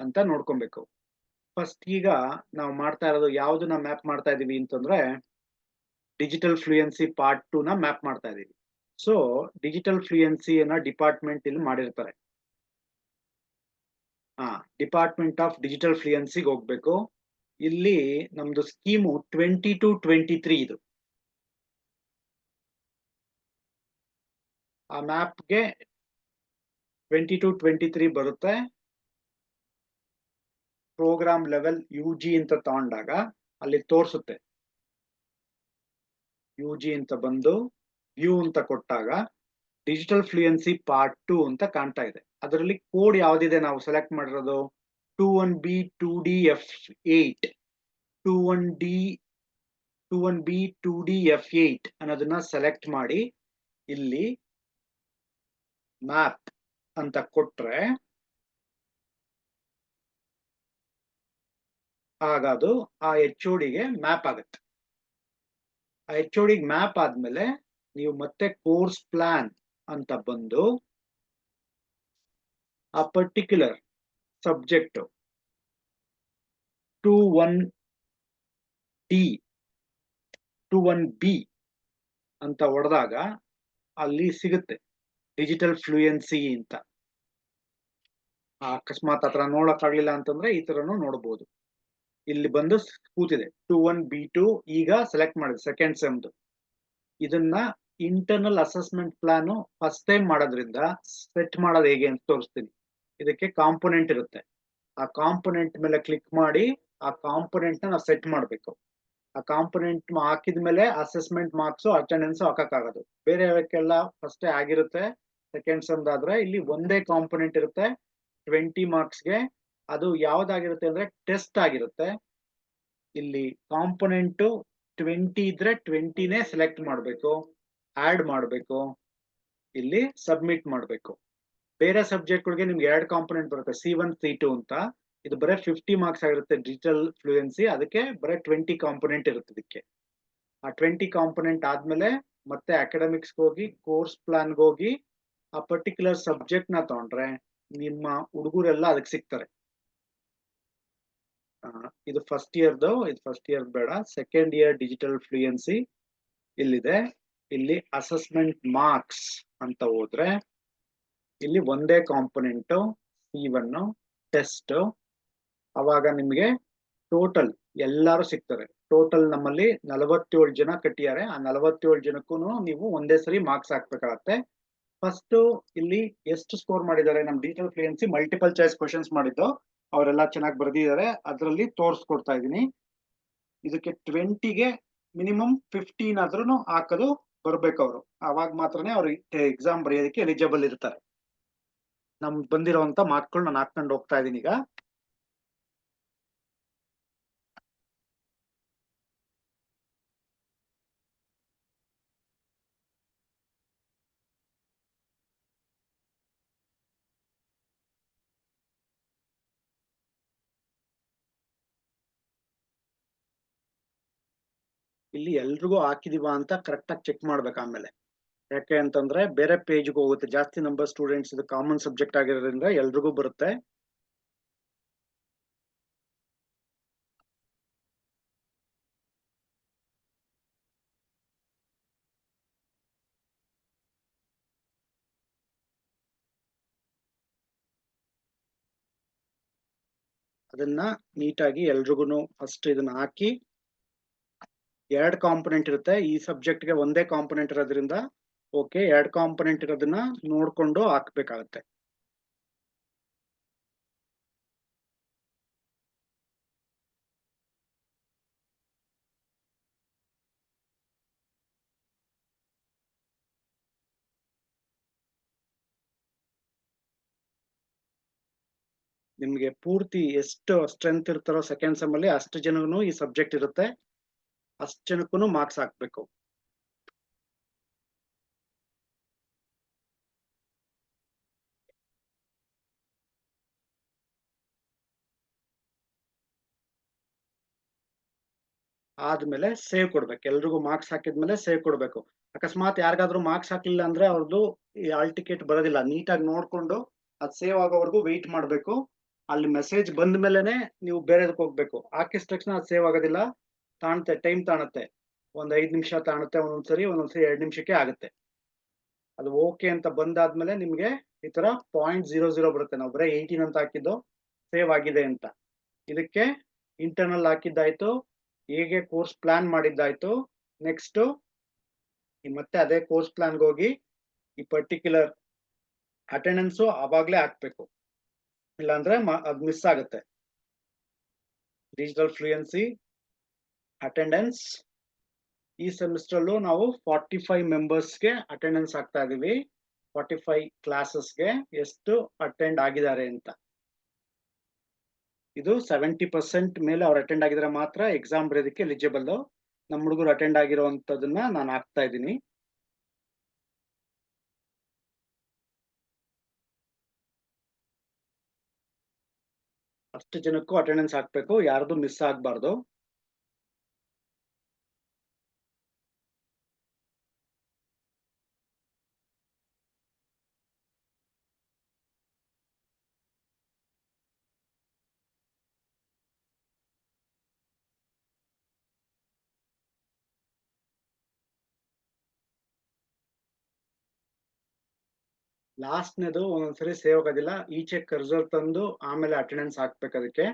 ಅಂತ ನೋಡ್ಕೊಬೇಕು. ಫಸ್ಟ್ ಈಗ ನಾವು ಮಾಡ್ತಾ ಇರೋದು ಯಾವ್ದನ್ನ ಮ್ಯಾಪ್ ಮಾಡ್ತಾ ಇದೀವಿ ಅಂತಂದ್ರೆ ಡಿಜಿಟಲ್ ಫ್ಲೂಯೆನ್ಸಿ ಪಾರ್ಟ್ 2 ನ ಮ್ಯಾಪ್ ಮಾಡ್ತಾ ಇದೀವಿ. ಸೊ ಡಿಜಿಟಲ್ ಫ್ಲೂಯೆನ್ಸಿ ಅನ್ನೋ ಡಿಪಾರ್ಟ್ಮೆಂಟ್ ಇಲ್ಲಿ ಮಾಡಿರ್ತಾರೆ. ಡಿಪಾರ್ಟ್ಮೆಂಟ್ ಆಫ್ ಡಿಜಿಟಲ್ ಫ್ಲೂಯೆನ್ಸಿಗೆ ಹೋಗ್ಬೇಕು. ಇಲ್ಲಿ ನಮ್ದು ಸ್ಕೀಮು 22-23 ಇದು. ಆ ಮ್ಯಾಪ್ಗೆ 22-23 ಬರುತ್ತೆ. ಪ್ರೋಗ್ರಾಮ್ ಲೆವೆಲ್ UG ಅಂತ ತಗೊಂಡಾಗ ಅಲ್ಲಿ ತೋರಿಸುತ್ತೆ. UG ಅಂತ ಬಂದು ವ್ಯೂ ಅಂತ ಕೊಟ್ಟಾಗ ಡಿಜಿಟಲ್ ಫ್ಲೂಯೆನ್ಸಿ ಪಾರ್ಟ್ 2 ಅಂತ ಕಾಣ್ತಾ ಇದೆ. ಅದರಲ್ಲಿ ಕೋಡ್ ಯಾವ್ದಿದೆ ನಾವು ಸೆಲೆಕ್ಟ್ ಮಾಡಿರೋದು 21B 2DF8 21B 2DF8 ಅನ್ನೋದನ್ನ ಸೆಲೆಕ್ಟ್ ಮಾಡಿ ಇಲ್ಲಿ ಮ್ಯಾಪ್ ಅಂತ ಕೊಟ್ರೆ ಆಗ ಅದು ಆ HODಗೆ ಮ್ಯಾಪ್ ಆಗುತ್ತೆ. ಆ HODಗೆ ಮ್ಯಾಪ್ ಆದ್ಮೇಲೆ ನೀವು ಮತ್ತೆ ಕೋರ್ಸ್ ಪ್ಲಾನ್ ಅಂತ ಬಂದು ಆ ಪರ್ಟಿಕ್ಯುಲರ್ ಸಬ್ಜೆಕ್ಟ್ 21D 21B ಅಂತ ಹೊಡೆದಾಗ ಅಲ್ಲಿ ಸಿಗುತ್ತೆ ಡಿಜಿಟಲ್ ಫ್ಲೂಯೆನ್ಸಿ ಅಂತ. ಅಕಸ್ಮಾತ್ ಆತರ ನೋಡಕ್ ಆಗ್ಲಿಲ್ಲ ಅಂತಂದ್ರೆ ಈ ತರನು ನೋಡಬಹುದು. ಇಲ್ಲಿ ಬಂದು ಕೂತಿದೆ 21B2 ಈಗ ಸೆಲೆಕ್ಟ್ ಮಾಡಿದೆ ಸೆಕೆಂಡ್ ಸೆಮ್ದು. ಇದನ್ನ internal assessment plan first time ಮಾಡೋದ್ರಿಂದ ಸೆಟ್ ಮಾಡೋದು ಹೇಗೆ ಅಂತ ತೋರಿಸ್ತೀನಿ. ಇದಕ್ಕೆ ಕಾಂಪೊನೆಂಟ್ ಇರುತ್ತೆ. ಆ ಕಾಂಪೊನೆಂಟ್ ಮೇಲೆ ಕ್ಲಿಕ್ ಮಾಡಿ ಆ ಕಾಂಪೊನೆಂಟ್ ನ ನಾವು ಸೆಟ್ ಮಾಡಬೇಕು. ಆ ಕಾಂಪೊನೆಂಟ್ ಹಾಕಿದ ಮೇಲೆ ಅಸೆಸ್ಮೆಂಟ್ ಮಾರ್ಕ್ಸ್ ಅಟೆಂಡೆನ್ಸ್ ಹಾಕಕ್ಕಾಗೋದು. ಬೇರೆ ಯಾವಕ್ಕೆಲ್ಲ ಫಸ್ಟ್ ಆಗಿರುತ್ತೆ. ಸೆಕೆಂಡ್ ಸೆಮ್ ಆದ್ರೆ ಇಲ್ಲಿ ಒಂದೇ ಕಾಂಪೊನೆಂಟ್ ಇರುತ್ತೆ 20 ಮಾರ್ಕ್ಸ್ಗೆ. ಅದು ಯಾವ್ದಾಗಿರುತ್ತೆ ಅಂದ್ರೆ ಟೆಸ್ಟ್ ಆಗಿರುತ್ತೆ. ಇಲ್ಲಿ ಕಾಂಪೊನೆಂಟ್ 20 ಇದ್ರೆ 20ನೇ ಸೆಲೆಕ್ಟ್ ಮಾಡಬೇಕು, ಆಡ್ ಮಾಡಬೇಕು, ಇಲ್ಲಿ ಸಬ್ಮಿಟ್ ಮಾಡಬೇಕು. ಬೇರೆ ಸಬ್ಜೆಕ್ಟ್ಗಳಿಗೆ ನಿಮ್ಗೆ 2 ಕಾಂಪೊನೆಂಟ್ ಬರುತ್ತೆ C1 C2 ಅಂತ. ಇದು ಬರೀ 50 ಮಾರ್ಕ್ಸ್ ಆಗಿರುತ್ತೆ ಡಿಜಿಟಲ್ ಫ್ಲೂಯೆನ್ಸಿ. ಅದಕ್ಕೆ ಬರೀ 20 ಕಾಂಪೊನೆಂಟ್ ಇರುತ್ತೆ ಇದಕ್ಕೆ. ಆ 20 ಕಾಂಪೊನೆಂಟ್ ಆದ್ಮೇಲೆ ಮತ್ತೆ ಅಕಾಡೆಮಿಕ್ಸ್ ಹೋಗಿ ಕೋರ್ಸ್ ಪ್ಲಾನ್ಗೆ ಹೋಗಿ ಆ ಪರ್ಟಿಕ್ಯುಲರ್ ಸಬ್ಜೆಕ್ಟ್ ನ ತಗೊಂಡ್ರೆ ನಿಮ್ಮ ಹುಡುಗರೆಲ್ಲ ಅದಕ್ಕೆ ಸಿಗ್ತಾರೆ. ಇದು ಫಸ್ಟ್ ಇಯರ್ದು. ಇದು ಫಸ್ಟ್ ಇಯರ್ ಬೇಡ, ಸೆಕೆಂಡ್ ಇಯರ್ ಡಿಜಿಟಲ್ ಫ್ಲೂಯೆನ್ಸಿ ಇಲ್ಲಿದೆ. ಇಲ್ಲಿ ಅಸೆಸ್ಮೆಂಟ್ ಮಾರ್ಕ್ಸ್ ಅಂತ ಹೋದ್ರೆ ಇಲ್ಲಿ ಒಂದೇ ಕಾಂಪೊನೆಂಟ್ C1 ಟೆಸ್ಟ್. ಅವಾಗ ನಿಮ್ಗೆ ಟೋಟಲ್ ಎಲ್ಲಾರು ಸಿಗ್ತಾರೆ. ಟೋಟಲ್ ನಮ್ಮಲ್ಲಿ 47 ಜನ ಕಟ್ಟಿದ್ದಾರೆ. ಆ 47 ಜನಕ್ಕೂ ನೀವು ಒಂದೇ ಸರಿ ಮಾರ್ಕ್ಸ್ ಹಾಕ್ಬೇಕಾಗತ್ತೆ. ಫಸ್ಟ್ ಇಲ್ಲಿ ಎಷ್ಟು ಸ್ಕೋರ್ ಮಾಡಿದ್ದಾರೆ ನಮ್ digital fluency multiple choice questions ಮಾಡಿದ್ದು ಅವರೆಲ್ಲ ಚೆನ್ನಾಗಿ ಬರೆದಿದ್ದಾರೆ. ಅದರಲ್ಲಿ ತೋರಿಸ್ಕೊಡ್ತಾ ಇದೀನಿ. ಇದಕ್ಕೆ 20ಗೆ ಮಿನಿಮಮ್ 15 ಆದ್ರೂ ಹಾಕೋದು ಬರ್ಬೇಕು ಅವರು. ಅವಾಗ ಮಾತ್ರನೇ ಅವ್ರಿಗೆ ಎಕ್ಸಾಮ್ ಬರೆಯೋದಕ್ಕೆ ಎಲಿಜಿಬಲ್ ಇರ್ತಾರೆ. ನಮ್ಗೆ ಬಂದಿರೋಂತ ಮಾರ್ಕ್ಗಳು ನಾನು ಹಾಕೊಂಡು ಹೋಗ್ತಾ ಇದೀನಿ ಈಗ. ಇಲ್ಲಿ ಎಲ್ರಿಗೂ ಹಾಕಿದೀವ ಅಂತ ಕರೆಕ್ಟ್ ಆಗಿ ಚೆಕ್ ಮಾಡ್ಬೇಕು ಆಮೇಲೆ. ಯಾಕೆ ಅಂತಂದ್ರೆ ಬೇರೆ ಪೇಜ್ಗೆ ಹೋಗುತ್ತೆ. ಜಾಸ್ತಿ ನಂಬರ್ ಸ್ಟೂಡೆಂಟ್ಸ್ ಇದು ಕಾಮನ್ ಸಬ್ಜೆಕ್ಟ್ ಆಗಿರೋದ್ರಿಂದ ಎಲ್ರಿಗೂ ಬರುತ್ತೆ. ಅದನ್ನ ನೀಟಾಗಿ ಎಲ್ರಿಗೂ ಫಸ್ಟ್ ಇದನ್ನ ಹಾಕಿ 2 ಕಾಂಪೊನೆಂಟ್ ಇರುತ್ತೆ. ಈ ಸಬ್ಜೆಕ್ಟ್ಗೆ ಒಂದೇ ಕಾಂಪೊನೆಂಟ್ ಇರೋದ್ರಿಂದ ಓಕೆ, 2 ಕಾಂಪೊನೆಂಟ್ ಇರೋದನ್ನ ನೋಡ್ಕೊಂಡು ಹಾಕ್ಬೇಕಾಗತ್ತೆ. ನಿಮ್ಗೆ ಪೂರ್ತಿ ಎಷ್ಟು ಸ್ಟ್ರೆಂತ್ ಇರ್ತಾರೋ ಸೆಕೆಂಡ್ ಸೆಮ್ ಅಲ್ಲಿ ಅಷ್ಟು ಜನನು ಈ ಸಬ್ಜೆಕ್ಟ್ ಇರುತ್ತೆ, ಅಷ್ಟು ಜನಕ್ಕೂ ಮಾರ್ಕ್ಸ್ ಹಾಕ್ಬೇಕು. ಆದ್ಮೇಲೆ ಸೇವ್ ಕೊಡ್ಬೇಕು. ಎಲ್ರಿಗೂ ಮಾರ್ಕ್ಸ್ ಹಾಕಿದ್ಮೇಲೆ ಸೇವ್ ಕೊಡ್ಬೇಕು. ಅಕಸ್ಮಾತ್ ಯಾರಿಗಾದ್ರೂ ಮಾರ್ಕ್ಸ್ ಹಾಕ್ಲಿಲ್ಲ ಅಂದ್ರೆ ಅವ್ರದ್ದು ಈ ಆಲ್ ಟಿಕೆಟ್ ಬರೋದಿಲ್ಲ. ನೀಟಾಗಿ ನೋಡ್ಕೊಂಡು ಅದ್ ಸೇವ್ ಆಗೋವರೆಗೂ ವೆಯ್ಟ್ ಮಾಡ್ಬೇಕು. ಅಲ್ಲಿ ಮೆಸೇಜ್ ಬಂದ ಮೇಲೆನೆ ನೀವು ಬೇರೆದಕ್ಕೆ ಹೋಗ್ಬೇಕು. ಹಾಕಿದ ತಕ್ಷಣ ಅದು ಸೇವ್ ಆಗೋದಿಲ್ಲ, ತಾಣುತ್ತೆ, ಟೈಮ್ ತಾಣುತ್ತೆ. ಒಂದ್ 5 ನಿಮಿಷ ತಾಣುತ್ತೆ, ಒಂದೊಂದ್ಸರಿ 2 ನಿಮಿಷಕ್ಕೆ ಆಗುತ್ತೆ. ಅದು ಓಕೆ ಅಂತ ಬಂದಾದ್ಮೇಲೆ ನಿಮ್ಗೆ ಈ ತರ 0.00 ಬರುತ್ತೆ. ನಾವು ಬರೀ 18 ಅಂತ ಹಾಕಿದ್ದು ಸೇವ್ ಆಗಿದೆ ಅಂತ. ಇದಕ್ಕೆ ಇಂಟರ್ನಲ್ ಹಾಕಿದ್ದಾಯ್ತು, ಹೇಗೆ ಕೋರ್ಸ್ ಪ್ಲಾನ್ ಮಾಡಿದ್ದಾಯ್ತು. ನೆಕ್ಸ್ಟ್ ಮತ್ತೆ ಅದೇ ಕೋರ್ಸ್ ಪ್ಲಾನ್ಗೆ ಹೋಗಿ ಈ ಪರ್ಟಿಕ್ಯುಲರ್ ಅಟೆಂಡೆನ್ಸ್ ಅವಾಗ್ಲೇ ಹಾಕ್ಬೇಕು, ಇಲ್ಲಾಂದ್ರೆ ಅದು ಮಿಸ್ ಆಗುತ್ತೆ. ಡಿಜಿಟಲ್ ಫ್ಲೂಯೆನ್ಸಿ ಅಟೆಂಡೆನ್ಸ್ ಈ ಸೆಮಿಸ್ಟರ್ ಅಲ್ಲೂ ನಾವು 45 ಮೆಂಬರ್ಸ್ಗೆ ಅಟೆಂಡೆನ್ಸ್ ಹಾಕ್ತಾ ಇದೀವಿ. 45 ಕ್ಲಾಸಸ್ಗೆ ಎಷ್ಟು ಅಟೆಂಡ್ ಆಗಿದ್ದಾರೆ ಅಂತ. ಇದು 70% ಮೇಲೆ ಅವ್ರು ಅಟೆಂಡ್ ಆಗಿದ್ರೆ ಮಾತ್ರ ಎಕ್ಸಾಮ್ ಬರೆಯೋದಕ್ಕೆ ಎಲಿಜಿಬಲ್. ನಮ್ಮ ಹುಡುಗರು ಅಟೆಂಡ್ ಆಗಿರುವಂತದನ್ನ ನಾನು ಹಾಕ್ತಾ ಇದ್ದೀನಿ. ಅಷ್ಟು ಜನಕ್ಕೂ ಅಟೆಂಡೆನ್ಸ್ ಹಾಕ್ಬೇಕು, ಯಾರ್ದು ಮಿಸ್ ಆಗ್ಬಾರ್ದು. ಲಾಸ್ಟ್ನೇದು ಒಂದೊಂದ್ಸರಿ ಸೇವ್ ಆಗೋದಿಲ್ಲ, ಈಚೆ ಕರ್ಸರ್ ತಂದು ಆಮೇಲೆ ಅಟೆಂಡೆನ್ಸ್ ಹಾಕ್ಬೇಕು. ಅದಕ್ಕೆ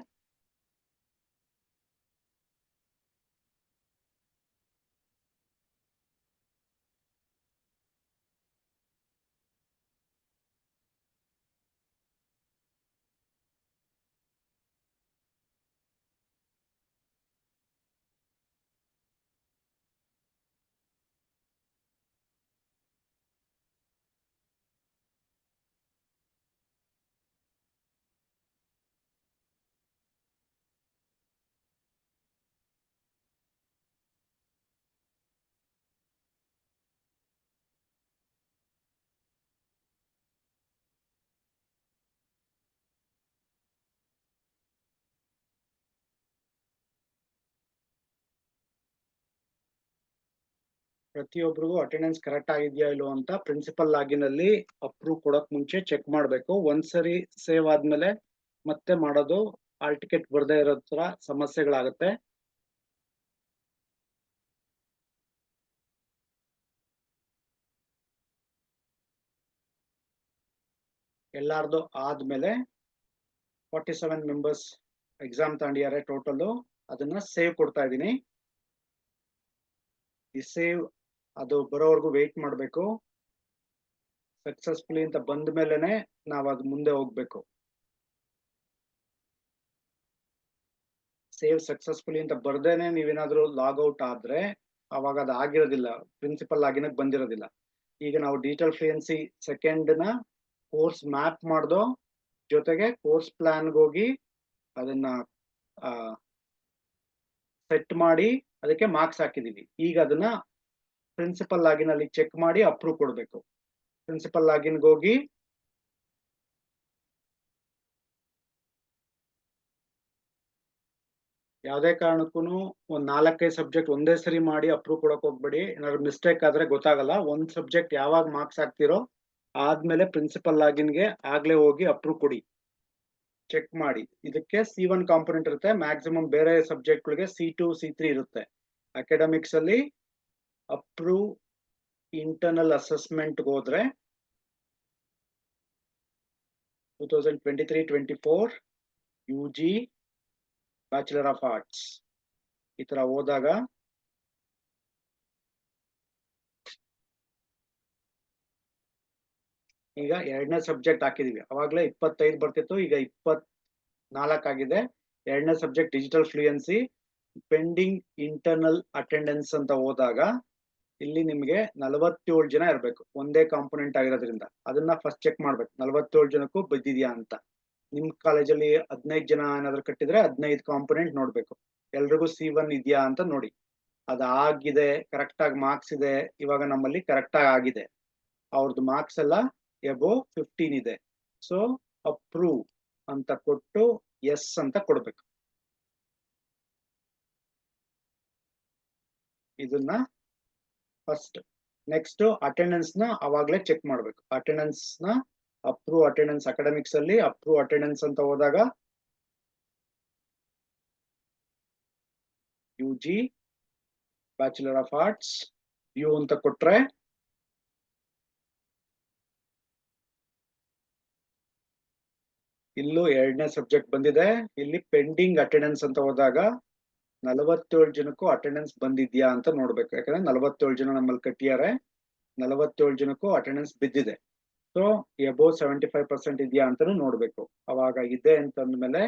ಪ್ರತಿಯೊಬ್ಬರಿಗೂ ಅಟೆಂಡೆನ್ಸ್ ಕರೆಕ್ಟ್ ಆಗಿದೆಯಾ ಇಲ್ವೋ ಅಂತ ಪ್ರಿನ್ಸಿಪಲ್ ಲಾಗಿನ್ ಅಲ್ಲಿ ಅಪ್ರೂವ್ ಕೊಡಕ್ ಮುಂಚೆ ಚೆಕ್ ಮಾಡಬೇಕು. ಒಂದ್ಸರಿ ಸೇವ್ ಆದ್ಮೇಲೆ ಮತ್ತೆ ಮಾಡೋದು ಆಲ್ ಟಿಕೆಟ್ ಬರ್ದೇ ಇರೋ ತರ ಸಮಸ್ಯೆಗಳಾಗುತ್ತೆ. ಎಲ್ಲಾರ್ದು ಆದ್ಮೇಲೆ 47 ಮೆಂಬರ್ಸ್ ಎಕ್ಸಾಮ್ ತಗೊಂಡಿದ್ದಾರೆ ಟೋಟಲ್, ಅದನ್ನ ಸೇವ್ ಕೊಡ್ತಾ ಇದ್ದೀನಿ. ಈ ಸೇವ್ ಅದು ಬರೋವರೆಗೂ ವೇಟ್ ಮಾಡಬೇಕು. ಸಕ್ಸಸ್ಫುಲಿ ಅಂತ ಬಂದ ಮೇಲೆನೆ ನಾವು ಅದು ಮುಂದೆ ಹೋಗ್ಬೇಕು. ಸೇವ್ ಸಕ್ಸಸ್ಫುಲಿ ಅಂತ ಬರ್ದೇನೆ ನೀವೇನಾದ್ರೂ ಲಾಗ್ಔಟ್ ಆದ್ರೆ ಅವಾಗ ಅದು ಆಗಿರೋದಿಲ್ಲ, ಪ್ರಿನ್ಸಿಪಲ್ ಲಾಗಿನ್ ಬಂದಿರೋದಿಲ್ಲ. ಈಗ ನಾವು ಡಿಜಿಟಲ್ ಫ್ಲೂಯೆನ್ಸಿ ಸೆಕೆಂಡ್ ನ ಕೋರ್ಸ್ ಮ್ಯಾಪ್ ಮಾಡ್ದೋ ಜೊತೆಗೆ ಕೋರ್ಸ್ ಪ್ಲಾನ್ಗೆ ಹೋಗಿ ಅದನ್ನ ಸೆಟ್ ಮಾಡಿ ಅದಕ್ಕೆ ಮಾರ್ಕ್ಸ್ ಹಾಕಿದೀವಿ. ಈಗ ಅದನ್ನ ಪ್ರಿನ್ಸಿಪಲ್ ಲಾಗಿನ್ ಅಲ್ಲಿ ಚೆಕ್ ಮಾಡಿ ಅಪ್ರೂವ್ ಕೊಡ್ಬೇಕು. ಪ್ರಿನ್ಸಿಪಲ್ ಲಾಗಿನ್ಗೆ ಹೋಗಿ ಯಾವುದೇ ಕಾರಣಕ್ಕೂ ಒಂದ್ 4-5 ಸಬ್ಜೆಕ್ಟ್ ಒಂದೇ ಸರಿ ಮಾಡಿ ಅಪ್ರೂವ್ ಕೊಡಕ್ ಹೋಗ್ಬೇಡಿ. ಏನಾದ್ರು ಮಿಸ್ಟೇಕ್ ಆದ್ರೆ ಗೊತ್ತಾಗಲ್ಲ. ಒಂದ್ ಸಬ್ಜೆಕ್ಟ್ ಯಾವಾಗ ಮಾರ್ಕ್ಸ್ ಹಾಕ್ತಿರೋ ಆದ್ಮೇಲೆ ಪ್ರಿನ್ಸಿಪಲ್ ಲಾಗಿನ್ಗೆ ಆಗ್ಲೇ ಹೋಗಿ ಅಪ್ರೂವ್ ಕೊಡಿ, ಚೆಕ್ ಮಾಡಿ. ಇದಕ್ಕೆ C1 ಕಾಂಪೊನೆಂಟ್ ಇರುತ್ತೆ, ಮ್ಯಾಕ್ಸಿಮಮ್ ಬೇರೆ ಸಬ್ಜೆಕ್ಟ್ ಗಳಿಗೆ C2 C3 ಇರುತ್ತೆ. ಅಕಾಡೆಮಿಕ್ಸ್ ಅಲ್ಲಿ ಅಪ್ರೂವ್ ಇಂಟರ್ನಲ್ ಅಸೆಸ್ಮೆಂಟ್ ಹೋದ್ರೆ 2023-24 UG ಬ್ಯಾಚುಲರ್ ಆಫ್ ಆರ್ಟ್ಸ್ ಈ ತರ ಹೋದಾಗ ಈಗ 2ನೇ ಸಬ್ಜೆಕ್ಟ್ ಹಾಕಿದೀವಿ. ಅವಾಗ್ಲೇ 25 ಬರ್ತಿತ್ತು, ಈಗ 24 ಆಗಿದೆ. 2ನೇ subject digital fluency pending internal attendance ಅಂತ ಹೋದಾಗ ಇಲ್ಲಿ ನಿಮ್ಗೆ 47 ಜನ ಇರ್ಬೇಕು, ಒಂದೇ ಕಾಂಪೊನೆಂಟ್ ಆಗಿರೋದ್ರಿಂದ. ಅದನ್ನ ಫಸ್ಟ್ ಚೆಕ್ ಮಾಡ್ಬೇಕು 47 ಜನಕ್ಕೂ ಬಿದ್ದಿದ್ಯಾ ಅಂತ. ನಿಮ್ ಕಾಲೇಜಲ್ಲಿ 15 ಜನ ಏನಾದ್ರು ಕಟ್ಟಿದ್ರೆ 15 ಕಾಂಪೊನೆಂಟ್ ನೋಡ್ಬೇಕು. ಎಲ್ರಿಗೂ C1 ಇದೆಯಾ ಅಂತ ನೋಡಿ. ಅದಾಗಿದೆ, ಕರೆಕ್ಟ್ ಆಗಿ ಮಾರ್ಕ್ಸ್ ಇದೆ. ಇವಾಗ ನಮ್ಮಲ್ಲಿ ಕರೆಕ್ಟ್ ಆಗಿ ಆಗಿದೆ. ಅವ್ರದ್ದು ಮಾರ್ಕ್ಸ್ ಎಲ್ಲ ಎಬೋ 15 ಇದೆ. ಸೊ ಅಪ್ರೂವ್ ಅಂತ ಕೊಟ್ಟು ಎಸ್ ಅಂತ ಕೊಡ್ಬೇಕು. ಇದನ್ನ ಫಸ್ಟ್. ನೆಕ್ಸ್ಟ್ ಅಟೆಂಡೆನ್ಸ್ ನ ಅವಾಗ್ಲೇ ಚೆಕ್ ಮಾಡ್ಬೇಕು. ಅಟೆಂಡೆನ್ಸ್ ನ ಅಪ್ರೂವ್ ಅಟೆಂಡೆನ್ಸ್ ಅಕಾಡೆಮಿಕ್ಸ್ ಅಲ್ಲಿ ಅಪ್ರೂವ್ ಅಟೆಂಡೆನ್ಸ್ ಅಂತ ಹೋದಾಗ UG ಬ್ಯಾಚುಲರ್ ಆಫ್ ಆರ್ಟ್ಸ್ ಯು ಅಂತ ಕೊಟ್ರೆ ಇಲ್ಲೂ 2ನೇ ಸಬ್ಜೆಕ್ಟ್ ಬಂದಿದೆ. ಇಲ್ಲಿ ಪೆಂಡಿಂಗ್ ಅಟೆಂಡೆನ್ಸ್ ಅಂತ ಹೋದಾಗ 47 ಜನಕ್ಕೂ ಅಟೆಂಡೆನ್ಸ್ ಬಂದಿದ್ಯಾ ಅಂತ ನೋಡ್ಬೇಕು. ಯಾಕಂದ್ರೆ 47 ಜನ ನಮ್ಮಲ್ಲಿ ಕಟ್ಟಿದ್ದಾರೆ, 47 ಜನಕ್ಕೂ ಅಟೆಂಡೆನ್ಸ್ ಬಿದ್ದಿದೆ. ಸೊ ಎಬೋವ್ 75% ಇದೆಯಾ ಅಂತಾನು ನೋಡ್ಬೇಕು. ಅವಾಗ ಇದೆ ಅಂತಂದ್ಮೇಲೆ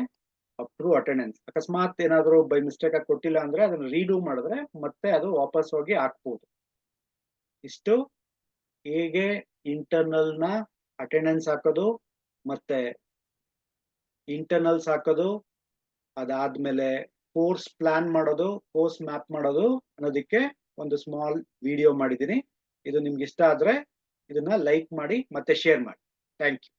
ಅಪ್ರೂವ್ ಅಟೆಂಡೆನ್ಸ್. ಅಕಸ್ಮಾತ್ ಏನಾದ್ರು ಬೈ ಮಿಸ್ಟೇಕ್ ಆಗಿ ಕೊಟ್ಟಿಲ್ಲ ಅಂದ್ರೆ ಅದನ್ನ ರೀಡೂ ಮಾಡಿದ್ರೆ ಮತ್ತೆ ಅದು ವಾಪಸ್ ಹೋಗಿ ಹಾಕ್ಬೋದು. ಇಷ್ಟು ಹೇಗೆ ಇಂಟರ್ನಲ್ ನ ಅಟೆಂಡೆನ್ಸ್ ಹಾಕೋದು, ಮತ್ತೆ ಇಂಟರ್ನಲ್ಸ್ ಹಾಕೋದು, ಅದಾದ್ಮೇಲೆ ಕೋರ್ಸ್ ಪ್ಲಾನ್ ಮಾಡೋದು, ಕೋರ್ಸ್ ಮ್ಯಾಪ್ ಮಾಡೋದು ಅನ್ನೋದಕ್ಕೆ ಒಂದು ಸ್ಮಾಲ್ ವಿಡಿಯೋ ಮಾಡಿದ್ದೀನಿ. ಇದು ನಿಮ್ಗೆ ಇಷ್ಟ ಆದ್ರೆ ಇದನ್ನ ಲೈಕ್ ಮಾಡಿ ಮತ್ತೆ ಶೇರ್ ಮಾಡಿ. Thank you.